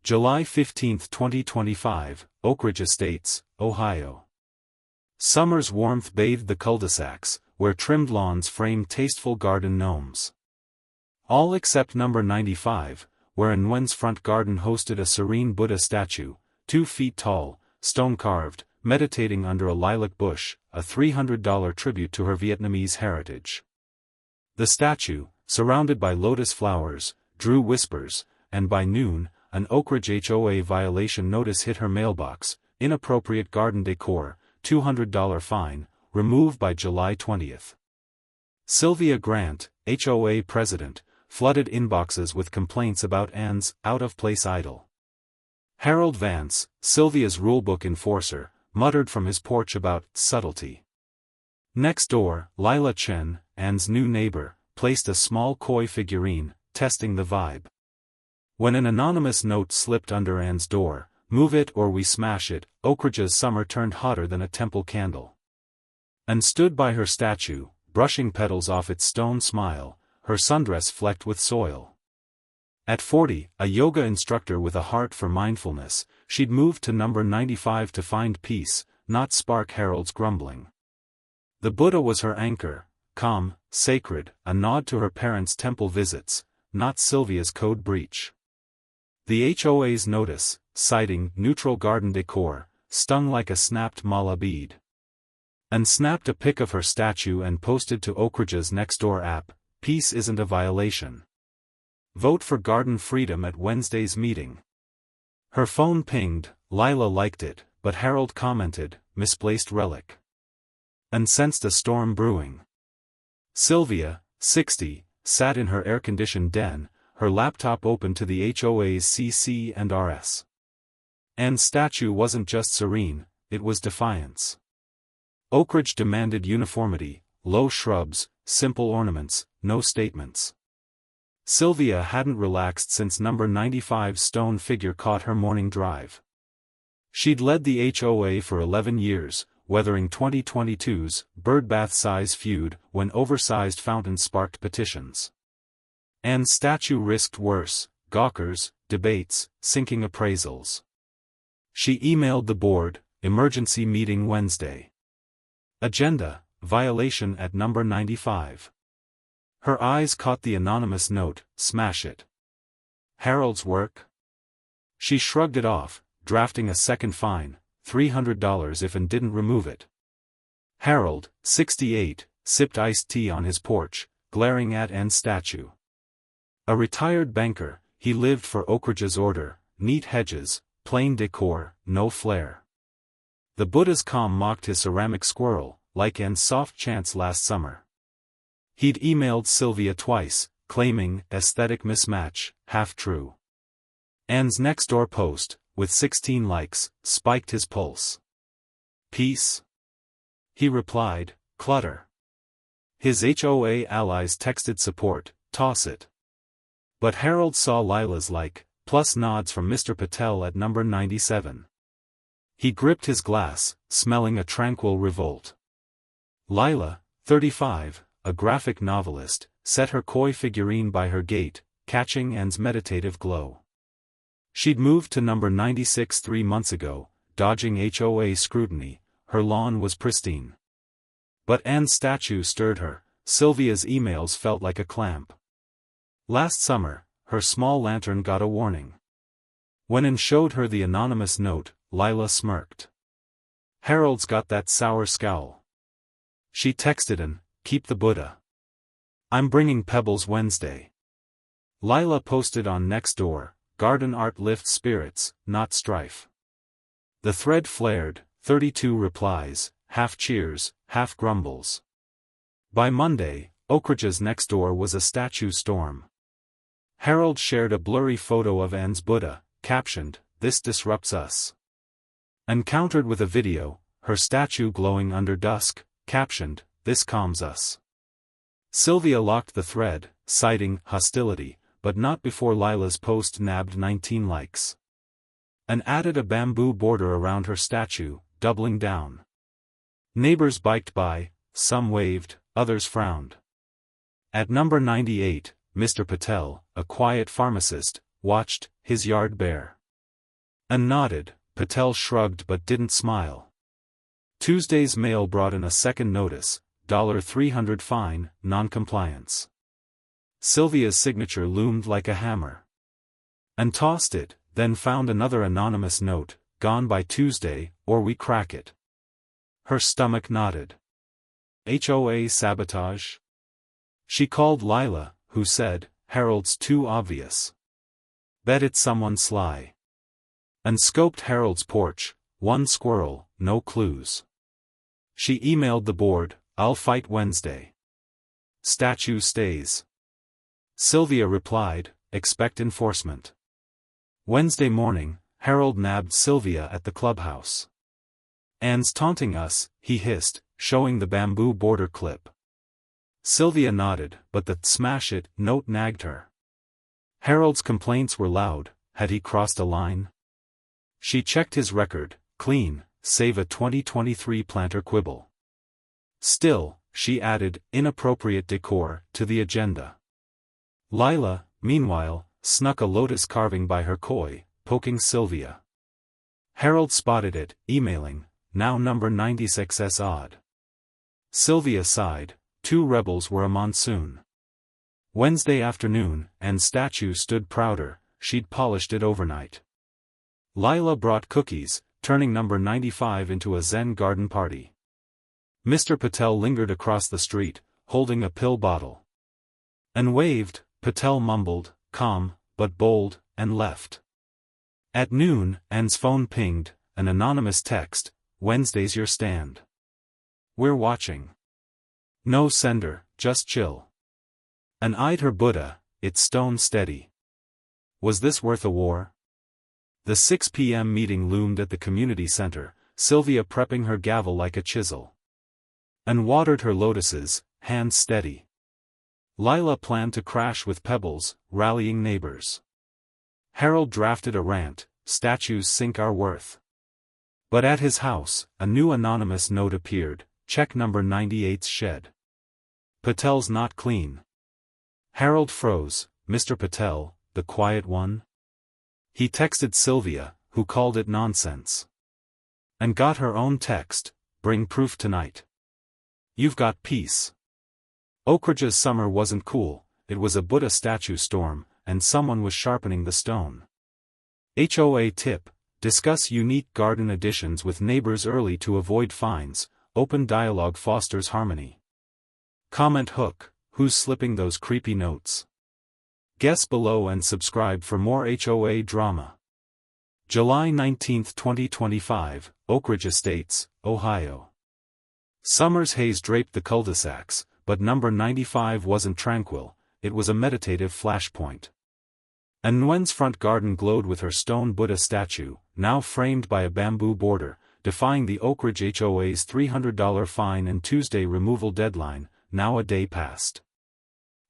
July 15, 2025, Oak Ridge Estates, Ohio. Summer's warmth bathed the cul-de-sacs, where trimmed lawns framed tasteful garden gnomes. All except number 95, where Nguyen's front garden hosted a serene Buddha statue, 2 feet tall, stone-carved, meditating under a lilac bush, a $300 tribute to her Vietnamese heritage. The statue, surrounded by lotus flowers, drew whispers, and by noon, an Oak Ridge HOA violation notice hit her mailbox: inappropriate garden decor, $200 fine, removed by July 20. Sylvia Grant, HOA president, flooded inboxes with complaints about Anne's out-of-place idol. Harold Vance, Sylvia's rulebook enforcer, muttered from his porch about subtlety. Next door, Lila Chen, Anne's new neighbor, placed a small koi figurine, testing the vibe. When an anonymous note slipped under Anne's door, "Move it or we smash it," Oak Ridge's summer turned hotter than a temple candle. Anne stood by her statue, brushing petals off its stone smile, her sundress flecked with soil. At 40, a yoga instructor with a heart for mindfulness, she'd moved to number 95 to find peace, not spark Harold's grumbling. The Buddha was her anchor, calm, sacred, a nod to her parents' temple visits, not Sylvia's code breach. The HOA's notice, citing neutral garden decor, stung like a snapped mala bead. Anne snapped a pic of her statue and posted to Oak Ridge's Nextdoor app, "Peace isn't a violation. Vote for garden freedom at Wednesday's meeting." Her phone pinged, Lila liked it, but Harold commented, "Misplaced relic." Anne sensed a storm brewing. Sylvia, 60, sat in her air-conditioned den, her laptop open to the HOA's CC and RS. Anne's statue wasn't just serene, it was defiance. Oak Ridge demanded uniformity, low shrubs, simple ornaments, no statements. Sylvia hadn't relaxed since number 95's stone figure caught her morning drive. She'd led the HOA for 11 years, weathering 2022's birdbath-size feud when oversized fountains sparked petitions. Anne's statue risked worse: gawkers, debates, sinking appraisals. She emailed the board, "Emergency meeting Wednesday. Agenda, violation at number 95. Her eyes caught the anonymous note, "Smash it." Harold's work? She shrugged it off, drafting a second fine, $300 if Anne didn't remove it. Harold, 68, sipped iced tea on his porch, glaring at Anne's statue. A retired banker, he lived for Oak Ridge's order: neat hedges, plain decor, no flair. The Buddha's calm mocked his ceramic squirrel, like Anne's soft chants last summer. He'd emailed Sylvia twice, claiming aesthetic mismatch, half true. Anne's Nextdoor post, with 16 likes, spiked his pulse. "Peace?" He replied, "Clutter." His HOA allies texted support, "Toss it." But Harold saw Lila's like, plus nods from Mr. Patel at number 97. He gripped his glass, smelling a tranquil revolt. Lila, 35, a graphic novelist, set her koi figurine by her gate, catching Anne's meditative glow. She'd moved to number 96 3 months ago, dodging HOA scrutiny. Her lawn was pristine. But Anne's statue stirred her. Sylvia's emails felt like a clamp. Last summer, her small lantern got a warning. When Anne showed her the anonymous note, Lila smirked. "Harold's got that sour scowl." She texted Anne, "Keep the Buddha. I'm bringing pebbles Wednesday." Lila posted on Nextdoor, "Garden art lifts spirits, not strife." The thread flared, 32 replies, half cheers, half grumbles. By Monday, Oak Ridge's Nextdoor was a statue storm. Harold shared a blurry photo of Anne's Buddha, captioned, "This disrupts us." And countered with a video, her statue glowing under dusk, captioned, "This calms us." Sylvia locked the thread, citing hostility, but not before Lila's post nabbed 19 likes. And added a bamboo border around her statue, doubling down. Neighbors biked by, some waved, others frowned. At number 98, Mr. Patel, a quiet pharmacist, watched, his yard bare. And nodded. Patel shrugged but didn't smile. Tuesday's mail brought in a second notice, $300 fine, non-compliance. Sylvia's signature loomed like a hammer. And tossed it, then found another anonymous note, gone by Tuesday, or we crack it. Her stomach knotted. HOA sabotage? She called Lila, who said, Harold's too obvious. Bet it's someone sly. And scoped Harold's porch, one squirrel, no clues. She emailed the board, I'll fight Wednesday. Statue stays. Sylvia replied, expect enforcement. Wednesday morning, Harold nabbed Sylvia at the clubhouse. Anne's taunting us, he hissed, showing the bamboo border clip. Sylvia nodded, but the smash it note nagged her. Harold's complaints were loud. Had he crossed a line? She checked his record, clean, save a 2023 planter quibble. Still, she added, inappropriate decor, to the agenda. Lila, meanwhile, snuck a lotus carving by her koi, poking Sylvia. Harold spotted it, emailing, now number 96's odd. Sylvia sighed, 2 rebels were a monsoon. Wednesday afternoon, and statue stood prouder, she'd polished it overnight. Lila brought cookies, turning number 95 into a Zen garden party. Mr. Patel lingered across the street, holding a pill bottle. And waved. Patel mumbled, calm, but bold, and left. At noon, Anne's phone pinged, an anonymous text, Wednesday's your stand. We're watching. No sender, just chill. And eyed her Buddha, it's stone steady. Was this worth a war? The 6 p.m. meeting loomed at the community center, Sylvia prepping her gavel like a chisel. And watered her lotuses, hands steady. Lila planned to crash with pebbles, rallying neighbors. Harold drafted a rant, statues sink our worth. But at his house, a new anonymous note appeared, check number 98's shed. Patel's not clean. Harold froze, Mr. Patel, the quiet one? He texted Sylvia, who called it nonsense. And got her own text, bring proof tonight. You've got peace. Oak Ridge's summer wasn't cool, it was a Buddha statue storm, and someone was sharpening the stone. HOA tip, discuss unique garden additions with neighbors early to avoid fines, open dialogue fosters harmony. Comment hook, who's slipping those creepy notes? Guess below and subscribe for more HOA drama. July 19, 2025, Oak Ridge Estates, Ohio. Summer's haze draped the cul-de-sacs, but number 95 wasn't tranquil, it was a meditative flashpoint. And Nguyen's front garden glowed with her stone Buddha statue, now framed by a bamboo border, defying the Oak Ridge HOA's $300 fine and Tuesday removal deadline, now a day past.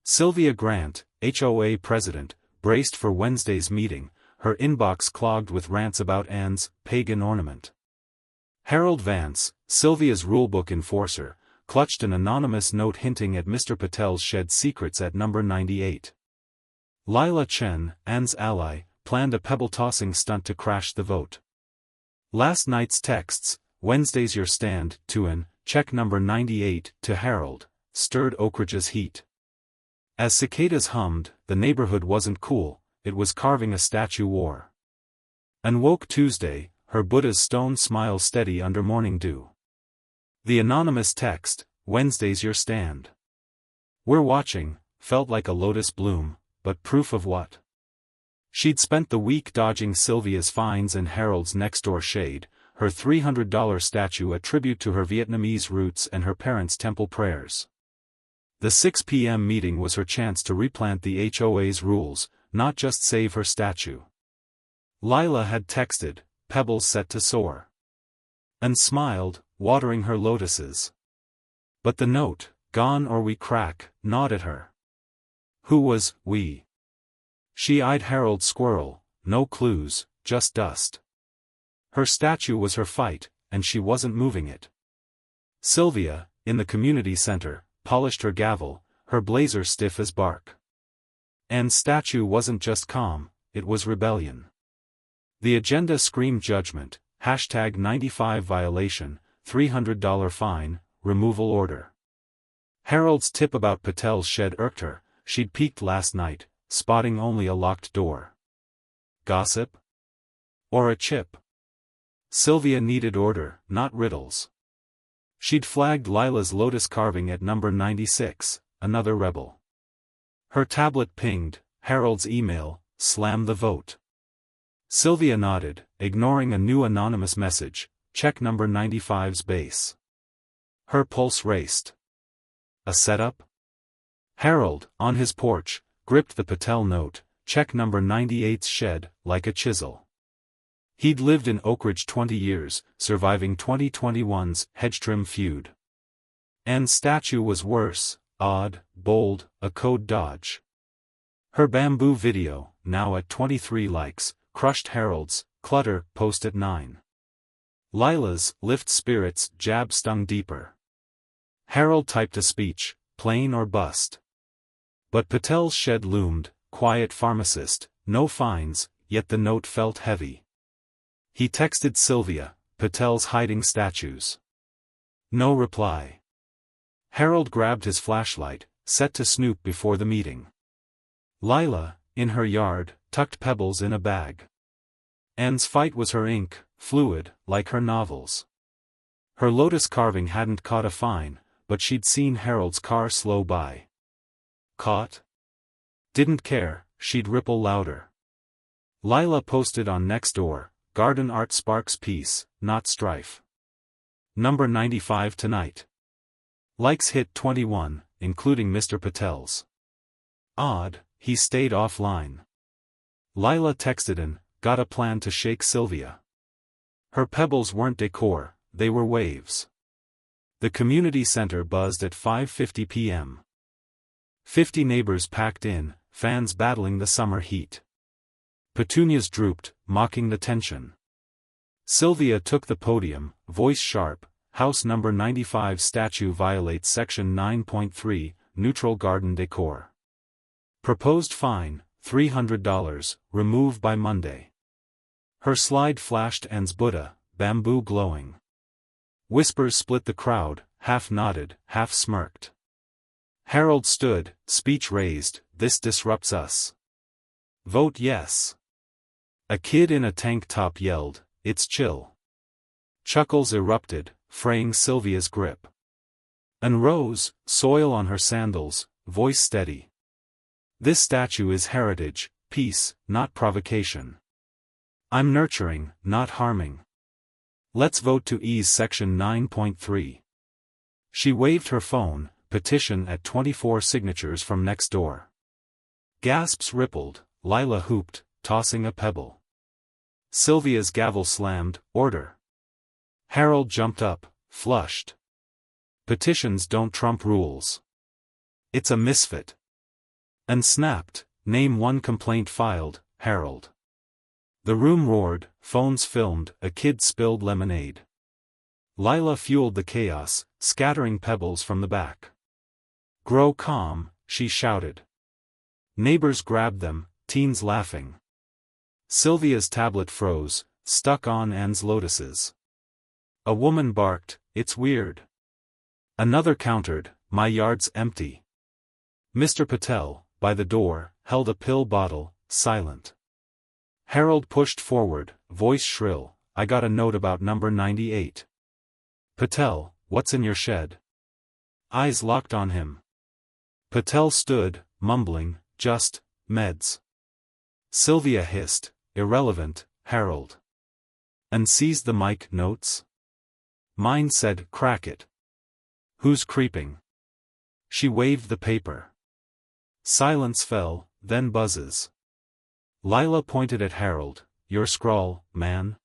Sylvia Grant, HOA president, braced for Wednesday's meeting, her inbox clogged with rants about Anne's pagan ornament. Harold Vance, Sylvia's rulebook enforcer, clutched an anonymous note hinting at Mr. Patel's shed secrets at number 98. Lila Chen, Anne's ally, planned a pebble-tossing stunt to crash the vote. Last night's texts, Wednesday's your stand, to an, check number 98, to Harold, stirred Oak Ridge's heat. As cicadas hummed, the neighborhood wasn't cool, it was carving a statue war. And woke Tuesday, her Buddha's stone smile steady under morning dew. The anonymous text, Wednesday's your stand. We're watching, felt like a lotus bloom, but proof of what? She'd spent the week dodging Sylvia's fines and Harold's next-door shade, her $300 statue a tribute to her Vietnamese roots and her parents' temple prayers. The 6 p.m. meeting was her chance to replant the HOA's rules, not just save her statue. Lila had texted, pebbles set to soar. And smiled, watering her lotuses. But the note, gone or we crack, gnawed at her. Who was we? She eyed Harold's squirrel, no clues, just dust. Her statue was her fight, and she wasn't moving it. Sylvia, in the community center, polished her gavel, her blazer stiff as bark. Anne's statue wasn't just calm, it was rebellion. The agenda screamed judgment, #95 violation, $300 fine, removal order. Harold's tip about Patel's shed irked her. She'd peeked last night, spotting only a locked door. Gossip? Or a chip? Sylvia needed order, not riddles. She'd flagged Lila's lotus carving at number 96, another rebel. Her tablet pinged, Harold's email, slam the vote. Sylvia nodded, ignoring a new anonymous message, check number 95's base. Her pulse raced. A setup? Harold, on his porch, gripped the Patel note, check number 98's shed, like a chisel. He'd lived in Oakridge 20 years, surviving 2021's hedge-trim feud. Anne's statue was worse, odd, bold, a code dodge. Her bamboo video, now at 23 likes, crushed Harold's clutter post at 9. Lila's lift spirits jab stung deeper. Harold typed a speech, plain or bust. But Patel's shed loomed, quiet pharmacist, no fines, yet the note felt heavy. He texted Sylvia, Patel's hiding statues. No reply. Harold grabbed his flashlight, set to snoop before the meeting. Lila, in her yard, tucked pebbles in a bag. Anne's fight was her ink, fluid, like her novels. Her lotus carving hadn't caught a fine, but she'd seen Harold's car slow by. Caught? Didn't care, she'd ripple louder. Lila posted on Nextdoor, garden art sparks peace, not strife. Number 95 tonight. Likes hit 21, including Mr. Patel's. Odd, he stayed offline. Lila texted in, got a plan to shake Sylvia. Her pebbles weren't decor, they were waves. The community center buzzed at 5:50 p.m. 50 neighbors packed in, fans battling the summer heat. Petunias drooped, mocking the tension. Sylvia took the podium, voice sharp, house number 95 statue violates section 9.3, neutral garden decor. Proposed fine, $300, remove by Monday. Her slide flashed Anne's Buddha, bamboo glowing. Whispers split the crowd, half nodded, half smirked. Harold stood, speech raised, this disrupts us. Vote yes. A kid in a tank top yelled, it's chill. Chuckles erupted, fraying Sylvia's grip. Anne rose, soil on her sandals, voice steady. This statue is heritage, peace, not provocation. I'm nurturing, not harming. Let's vote to ease section 9.3. She waved her phone, petition at 24 signatures from Nextdoor. Gasps rippled, Lila hooped, tossing a pebble. Sylvia's gavel slammed, order. Harold jumped up, flushed. Petitions don't trump rules. It's a misfit. And snapped, name one complaint filed, Harold. The room roared, phones filmed, a kid spilled lemonade. Lila fueled the chaos, scattering pebbles from the back. Grow calm, she shouted. Neighbors grabbed them, teens laughing. Sylvia's tablet froze, stuck on Anne's lotuses. A woman barked, it's weird. Another countered, my yard's empty. Mr. Patel, by the door, held a pill bottle, silent. Harold pushed forward, voice shrill, I got a note about number 98. Patel, what's in your shed? Eyes locked on him. Patel stood, mumbling, just, meds. Sylvia hissed, irrelevant, Harold. And seized the mic, notes? Mine said, crack it. Who's creeping? She waved the paper. Silence fell, then buzzes. Lila pointed at Harold, your scrawl, man.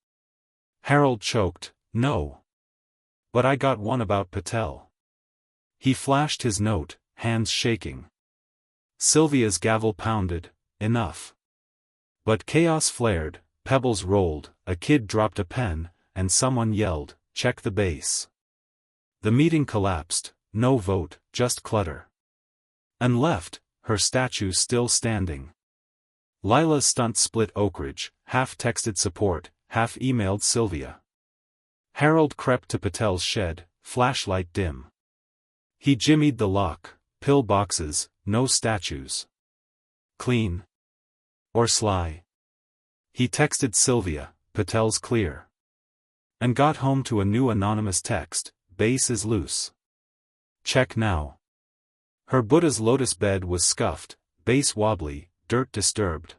Harold choked, no. But I got one about Patel. He flashed his note, hands shaking. Sylvia's gavel pounded, enough. But chaos flared, pebbles rolled, a kid dropped a pen, and someone yelled, check the base. The meeting collapsed, no vote, just clutter. And left, her statue still standing. Lila's stunt split Oakridge, half texted support, half emailed Sylvia. Harold crept to Patel's shed, flashlight dim. He jimmied the lock, pill boxes, no statues. Clean. Or sly. He texted Sylvia, Patel's clear. And got home to a new anonymous text, base is loose. Check now. Her Buddha's lotus bed was scuffed, base wobbly, dirt disturbed.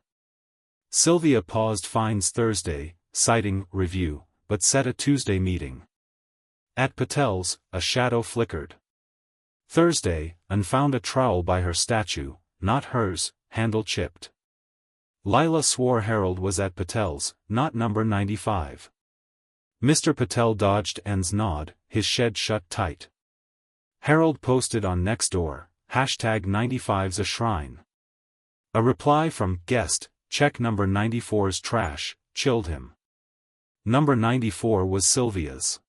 Sylvia paused finds Thursday, citing review, but set a Tuesday meeting. At Patel's, a shadow flickered. Thursday, and found a trowel by her statue, not hers, handle chipped. Lila swore Harold was at Patel's, not number 95. Mr. Patel dodged N's nod, his shed shut tight. Harold posted on Nextdoor, #95's a shrine. A reply from guest, check number 94's trash, chilled him. Number 94 was Sylvia's.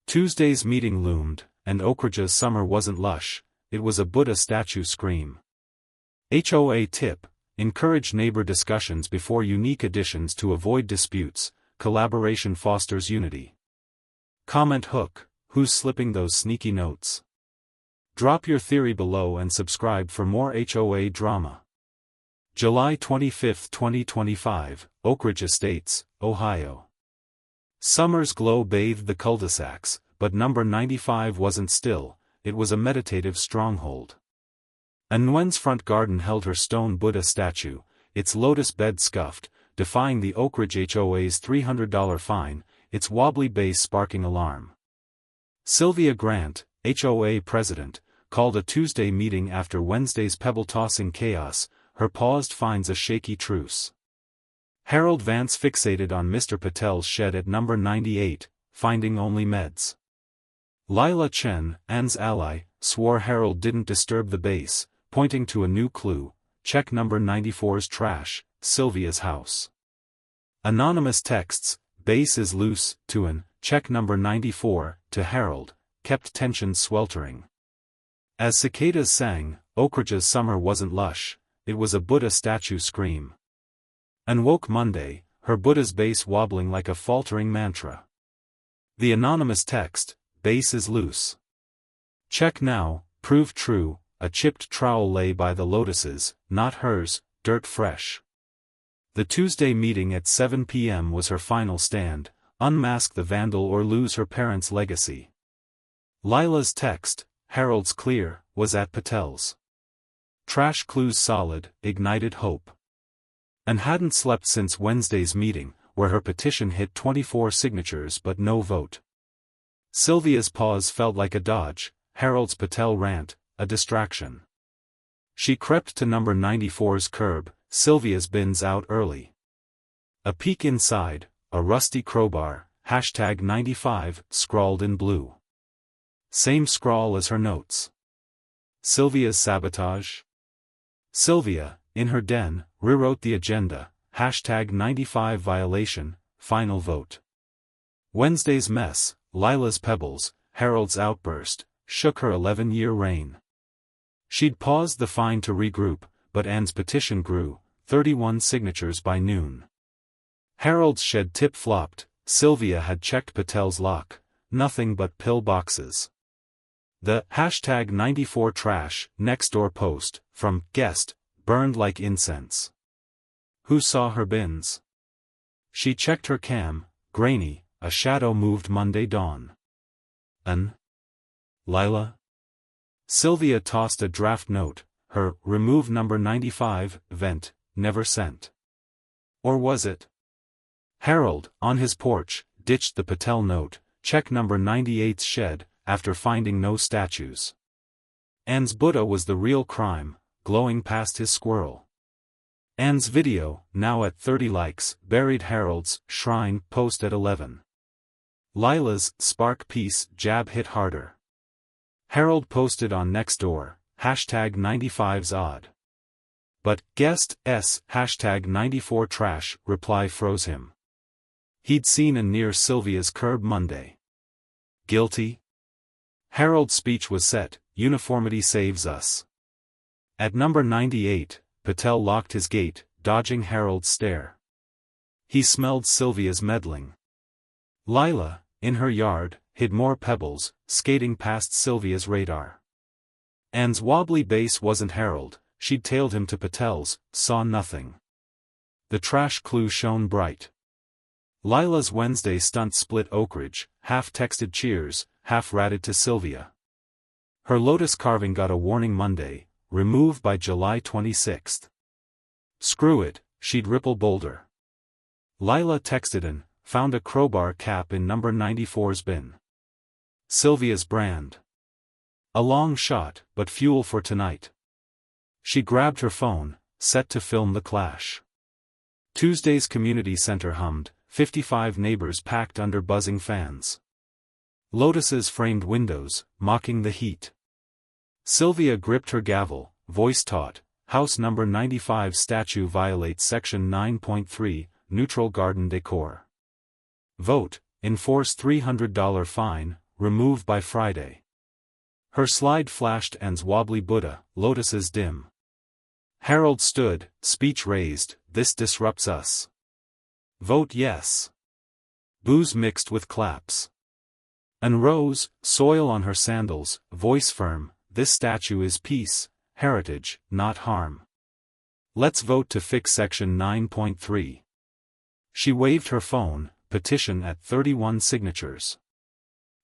Tuesday's meeting loomed, and Oakridge's summer wasn't lush, it was a Buddha statue scream. HOA tip, encourage neighbor discussions before unique additions to avoid disputes, collaboration fosters unity. Comment hook, who's slipping those sneaky notes? Drop your theory below and subscribe for more HOA drama. July 25, 2025, Oakridge Estates, Ohio. Summer's glow bathed the cul-de-sacs, but number 95 wasn't still, it was a meditative stronghold. Nguyen's front garden held her stone Buddha statue, its lotus bed scuffed, defying the Oakridge HOA's $300 fine, its wobbly base sparking alarm. Sylvia Grant, HOA president, called a Tuesday meeting after Wednesday's pebble-tossing chaos, her paused finds a shaky truce. Harold Vance fixated on Mr. Patel's shed at number 98, finding only meds. Lila Chen, Anne's ally, swore Harold didn't disturb the base, pointing to a new clue, check number 94's trash, Sylvia's house. Anonymous texts, base is loose, to an, check number 94, to Harold, kept tensions sweltering. As cicadas sang, Oakridge's summer wasn't lush, it was a Buddha statue scream. And woke Monday, her Buddha's base wobbling like a faltering mantra. The anonymous text, base is loose. Check now, proved true, a chipped trowel lay by the lotuses, not hers, dirt fresh. The Tuesday meeting at 7 p.m. was her final stand, unmask the vandal or lose her parents' legacy. Lila's text, Harold's clear, was at Patel's. Trash clues solid, ignited hope. And hadn't slept since Wednesday's meeting, where her petition hit 24 signatures but no vote. Sylvia's pause felt like a dodge, Harold's Patel rant, a distraction. She crept to number 94's curb, Sylvia's bins out early. A peek inside, a rusty crowbar, #95, scrawled in blue. Same scrawl as her notes. Sylvia's sabotage? Sylvia, in her den, rewrote the agenda, #95 violation, final vote. Wednesday's mess, Lila's pebbles, Harold's outburst, shook her 11-year reign. She'd paused the fine to regroup, but Anne's petition grew, 31 signatures by noon. Harold's shed tip flopped, Sylvia had checked Patel's lock, nothing but pill boxes. The #94 trash, Nextdoor post, from guest, burned like incense. Who saw her bins? She checked her cam, grainy, a shadow moved Monday dawn. Lila? Sylvia tossed a draft note, her remove number 95 vent, never sent. Or was it? Harold, on his porch, ditched the Patel note, check number 98's shed, after finding no statues. Anne's Buddha was the real crime, glowing past his squirrel. Anne's video, now at 30 likes, buried Harold's shrine post at 11. Lila's spark piece jab hit harder. Harold posted on Nextdoor, #95's odd. But guest S #94 trash reply froze him. He'd seen and near Sylvia's curb Monday. Guilty? Harold's speech was set, uniformity saves us. At number 98, Patel locked his gate, dodging Harold's stare. He smelled Sylvia's meddling. Lila, in her yard, hid more pebbles, skating past Sylvia's radar. Anne's wobbly bass wasn't Harold, she'd tailed him to Patel's, saw nothing. The trash clue shone bright. Lila's Wednesday stunt split Oakridge, half texted cheers, half ratted to Sylvia. Her lotus carving got a warning Monday, remove by July 26. Screw it, she'd ripple Boulder. Lila texted and found a crowbar cap in number 94's bin. Sylvia's brand. A long shot, but fuel for tonight. She grabbed her phone, set to film the clash. Tuesday's community center hummed, 55 neighbors packed under buzzing fans. Lotuses framed windows, mocking the heat. Sylvia gripped her gavel, voice taut, House number 95 statue violates Section 9.3, neutral garden decor. Vote, enforce $300 fine, remove by Friday. Her slide flashed Anne's wobbly Buddha, lotuses dim. Harold stood, speech raised, this disrupts us. Vote yes. Boos mixed with claps. Anne rose, soil on her sandals, voice firm, this statue is peace, heritage, not harm. Let's vote to fix Section 9.3. She waved her phone, petition at 31 signatures.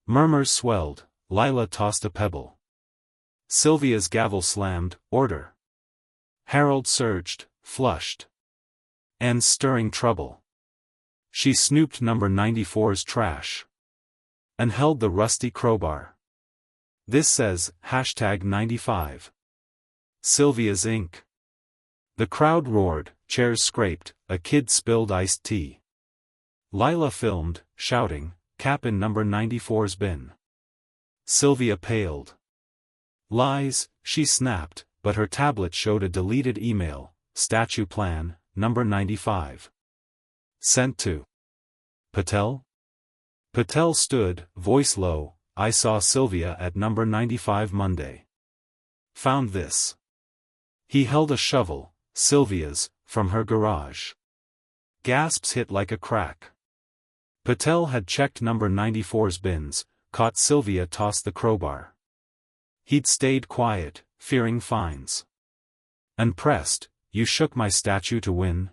Murmurs swelled, Lila tossed a pebble. Sylvia's gavel slammed, order. Harold surged, flushed. Anne's stirring trouble. She snooped number 94's trash. And held the rusty crowbar. This says, #95. Sylvia's ink. The crowd roared, chairs scraped, a kid spilled iced tea. Lila filmed, shouting, cap in number 94's bin. Sylvia paled. Lies, she snapped, but her tablet showed a deleted email, statue plan, number 95. Sent to Patel? Patel stood, voice low, I saw Sylvia at number 95 Monday. Found this. He held a shovel, Sylvia's, from her garage. Gasps hit like a crack. Patel had checked number 94's bins, caught Sylvia toss the crowbar. He'd stayed quiet, fearing fines. And pressed, you shook my statue to win?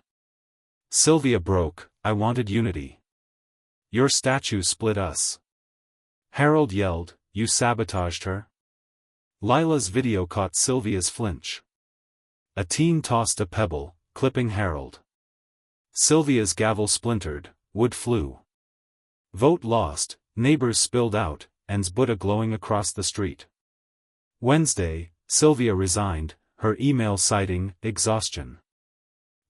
Sylvia broke, I wanted unity. Your statue split us. Harold yelled, you sabotaged her? Lila's video caught Sylvia's flinch. A teen tossed a pebble, clipping Harold. Sylvia's gavel splintered, wood flew. Vote lost, neighbors spilled out, Anne's Buddha glowing across the street. Wednesday, Sylvia resigned, her email citing exhaustion.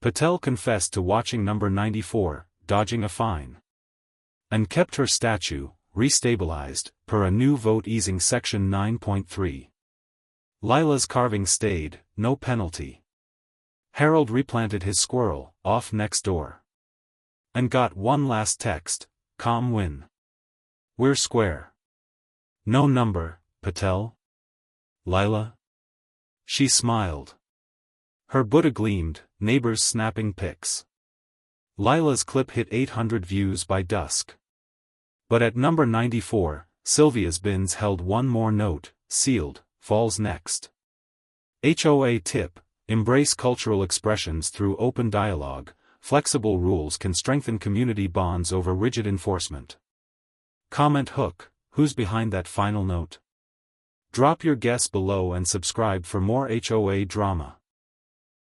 Patel confessed to watching number 94, dodging a fine. And kept her statue, restabilized, per a new vote easing Section 9.3. Lila's carving stayed, no penalty. Harold replanted his squirrel, off next door. And got one last text, calm win. We're square. No number, Patel? Lila? She smiled. Her Buddha gleamed, neighbors snapping pics. Lila's clip hit 800 views by dusk. But at number 94, Sylvia's bins held one more note, sealed, falls next. HOA tip, embrace cultural expressions through open dialogue, flexible rules can strengthen community bonds over rigid enforcement. Comment hook, who's behind that final note? Drop your guess below and subscribe for more HOA drama.